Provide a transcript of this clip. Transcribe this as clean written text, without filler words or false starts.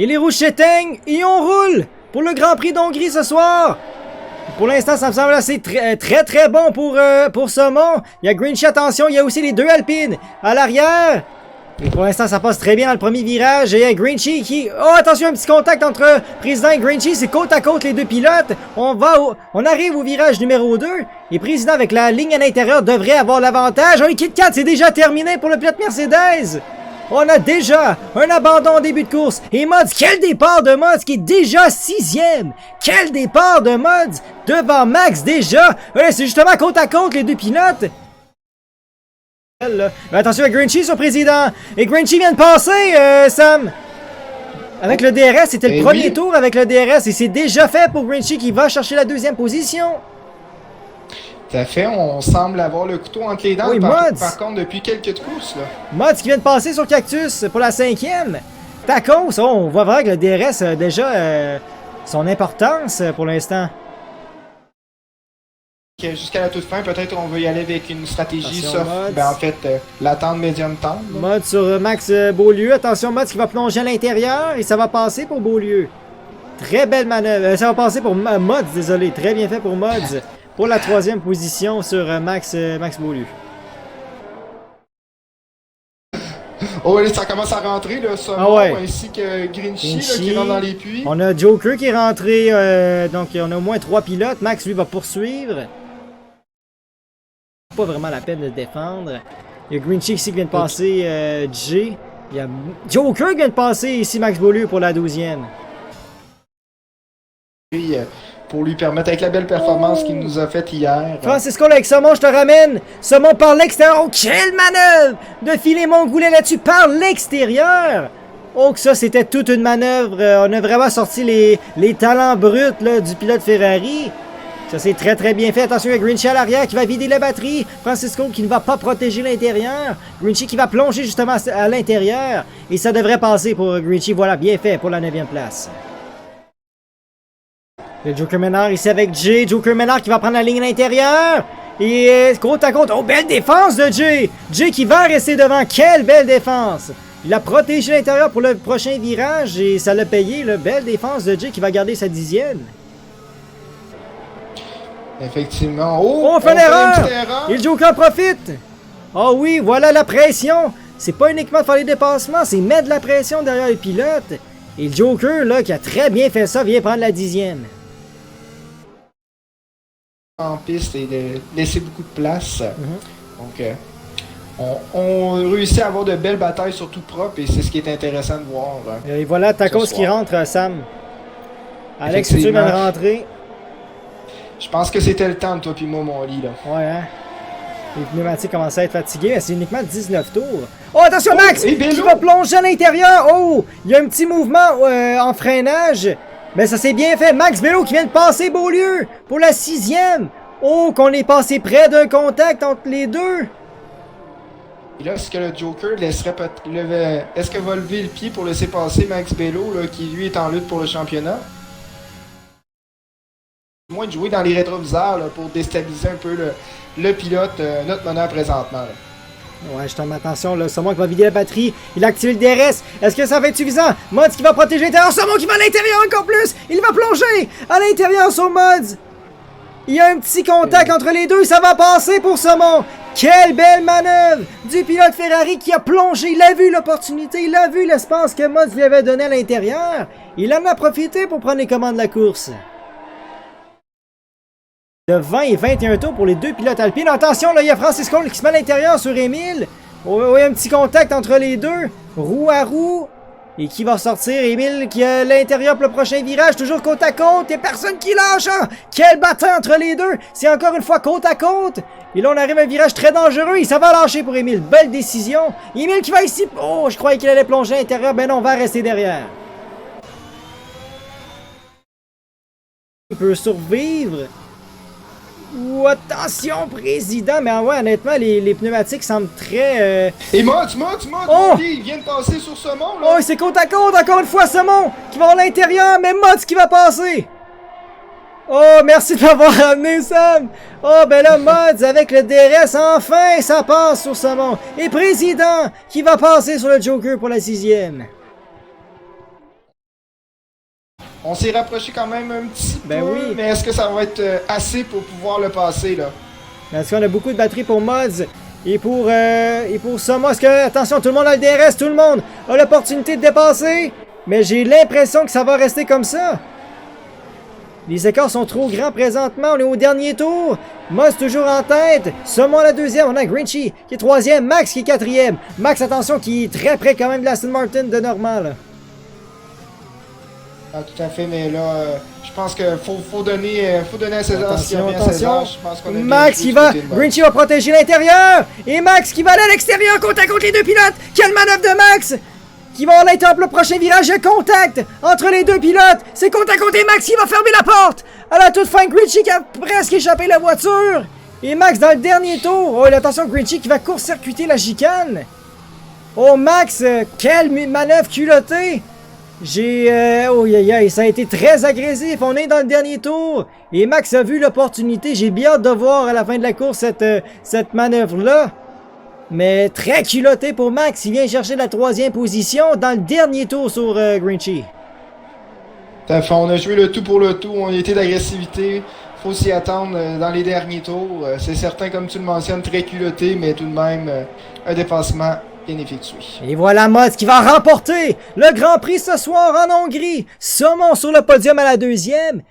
Et les rouges s'éteignent et on roule pour le Grand Prix d'Hongrie ce soir. Pour l'instant, ça me semble assez très bon pour Saumon. Il y a Grinchy, attention, il y a aussi les deux Alpines à l'arrière. Et pour l'instant, ça passe très bien dans le premier virage. Et il y a Grinchy qui... Oh, attention, un petit contact entre Président et Grinchy. C'est côte à côte les deux pilotes. On arrive au virage numéro 2. Et Président, avec la ligne à l'intérieur, devrait avoir l'avantage. Oh, les Kit Kat, c'est déjà terminé pour le pilote Mercedes. On a déjà un abandon au début de course. Et Mods, quel départ de Mods qui est déjà 6e. Quel départ de Mods devant Max déjà. Ouais, c'est justement côte à côte les deux pilotes. Mais attention à Grinchy sur Président. Et Grinchy vient de passer, Sam. Avec le DRS, c'était le premier tour avec le DRS. Et c'est déjà fait pour Grinchy qui va chercher la deuxième position. Tout à fait, on semble avoir le couteau entre les dents. Oui, par contre, depuis quelques courses. Là. Mods qui vient de passer sur Cactus pour la 5e. Tacos, oh, on voit vraiment que le DRS a déjà son importance pour l'instant. Jusqu'à la toute fin, peut-être on veut y aller avec une stratégie Attention, soft. Ben, en fait, l'attente médium temps. Mods sur Max Beaulieu. Attention, Mods qui va plonger à l'intérieur et ça va passer pour Beaulieu. Très belle manœuvre. Ça va passer pour Mods, désolé. Très bien fait pour Mods. Pour la 3e position sur Max Beaulieu. Oh, ça commence à rentrer, là, Saumon, ainsi que Grinchy qui rentre dans les puits. On a Joker qui est rentré, donc on a au moins 3 pilotes. Max, lui, va poursuivre. Pas vraiment la peine de défendre. Il y a Grinchy ici qui vient de passer, J. Il y a Joker qui vient de passer ici, Max Beaulieu, pour la 12e. Puis, pour lui permettre, avec la belle performance qu'il nous a faite hier. Francisco, là, avec Saumon, je te ramène. Saumon par l'extérieur. Oh, quelle manœuvre de Philémon Goulet là-dessus par l'extérieur. Oh, que ça, c'était toute une manœuvre. On a vraiment sorti les talents bruts là, du pilote Ferrari. Ça, c'est très bien fait. Attention, il y a Grinchy à l'arrière qui va vider la batterie. Francisco qui ne va pas protéger l'intérieur. Grinchy qui va plonger justement à l'intérieur. Et ça devrait passer pour Grinchy. Voilà, bien fait pour la 9e place. Le Joker Ménard ici avec Jay. Joker Ménard qui va prendre la ligne à l'intérieur. Et côte à côte. Oh, belle défense de Jay. Jay qui va rester devant. Quelle belle défense. Il a protégé l'intérieur pour le prochain virage. Et ça l'a payé. Là. Belle défense de Jay qui va garder sa 10e. Effectivement. Oh, on fait une erreur. Et le Joker profite. Oh oui, voilà la pression. C'est pas uniquement de faire les dépassements. C'est mettre de la pression derrière les pilotes. Et le Joker, là, qui a très bien fait ça, vient prendre la 10e. En piste et de laisser beaucoup de place. Donc, on réussit à avoir de belles batailles, surtout propres, et c'est ce qui est intéressant de voir. Et voilà Tacos qui rentre, Sam. Alex, tu viens de rentrer. Je pense que c'était le temps de toi puis moi, mon lit. Là. Ouais, hein? Les pneumatiques commencent à être fatigués, mais c'est uniquement 19 tours. Oh, attention, Max! Qui va plonger à l'intérieur! Oh! Il y a un petit mouvement en freinage. Mais ça s'est bien fait. Max Bello qui vient de passer Beaulieu pour la 6e. Oh, qu'on est passé près d'un contact entre les deux. Et là, est-ce que le Joker laisserait est-ce qu'il va lever le pied pour laisser passer Max Bello, là, qui lui est en lutte pour le championnat? Moins de jouer dans les rétroviseurs là, pour déstabiliser un peu le pilote, notre meneur présentement. Là. Ouais, je tombe attention, là, Saumon qui va vider la batterie, il a activé le DRS, est-ce que ça va être suffisant? Mods qui va protéger l'intérieur, Saumon qui va à l'intérieur encore plus, il va plonger à l'intérieur sur Mods. Il y a un petit contact entre les deux, ça va passer pour Saumon. Quelle belle manœuvre du pilote Ferrari qui a plongé, il a vu l'opportunité, il a vu l'espace que Mods lui avait donné à l'intérieur. Il en a profité pour prendre les commandes de la course. De 20 et 21 tours pour les deux pilotes alpines. Attention, là, il y a Francisco qui se met à l'intérieur sur Émile. Oh, il y a un petit contact entre les deux. Roue à roue. Et qui va sortir? Émile qui a l'intérieur pour le prochain virage. Toujours côte à côte. Il n'y a personne qui lâche. Hein? Quelle bataille entre les deux. C'est encore une fois côte à côte. Et là, on arrive à un virage très dangereux. Et ça va lâcher pour Émile. Belle décision. Émile qui va ici. Oh, je croyais qu'il allait plonger à l'intérieur. Ben non, on va rester derrière. Il peut survivre. Ou attention, président! Mais ouais, honnêtement, les pneumatiques semblent très... Et Mods, oh! Il vient de passer sur Saumon, là! Oh, c'est côte à côte, encore une fois, Saumon! Qui va à l'intérieur, mais Mods qui va passer! Oh, merci de m'avoir ramené, Sam! Oh, ben là, Mods, avec le DRS, enfin, ça passe sur Saumon! Et président, qui va passer sur le Joker pour la 6e! On s'est rapproché quand même un petit Ben peu, oui. mais est-ce que ça va être assez pour pouvoir le passer, là? Parce qu'on a beaucoup de batterie pour Mods et pour Soma. Est-ce que, attention, tout le monde a le DRS, tout le monde a l'opportunité de dépasser. Mais j'ai l'impression que ça va rester comme ça. Les écarts sont trop grands présentement. On est au dernier tour. Moz toujours en tête. Soma la deuxième. On a Grinchy qui est troisième. Max qui est quatrième. Max, attention, qui est très près quand même de l'Aston Martin de normal. Ah, tout à fait, mais là, je pense qu'il faut donner à César ce qui Attention, revient à attention. César. Je pense qu'on a bien Max joué qui du va. côté de Moz. Grinchy va protéger l'intérieur. Et Max qui va aller à l'extérieur. Côte à côte les deux pilotes. Quelle manœuvre de Max! Qui va aller top le prochain virage de contact entre les deux pilotes. C'est côte à côté Max qui va fermer la porte. À la toute fin, Grinchy qui a presque échappé la voiture. Et Max dans le dernier tour. Oh, et attention, Grinchy qui va court-circuiter la chicane. Oh, Max, quelle manœuvre culottée. Oh, ça a été très agressif. On est dans le dernier tour. Et Max a vu l'opportunité. J'ai bien hâte de voir à la fin de la course cette manœuvre-là. Mais très culotté pour Max. Il vient chercher la troisième position dans le dernier tour sur Grinchy. On a joué le tout pour le tout. On était d'agressivité. Faut s'y attendre dans les derniers tours. C'est certain, comme tu le mentionnes, très culotté, mais tout de même un dépassement bien effectué. Et voilà Mods qui va remporter le Grand Prix ce soir en Hongrie. Saumon sur le podium à la deuxième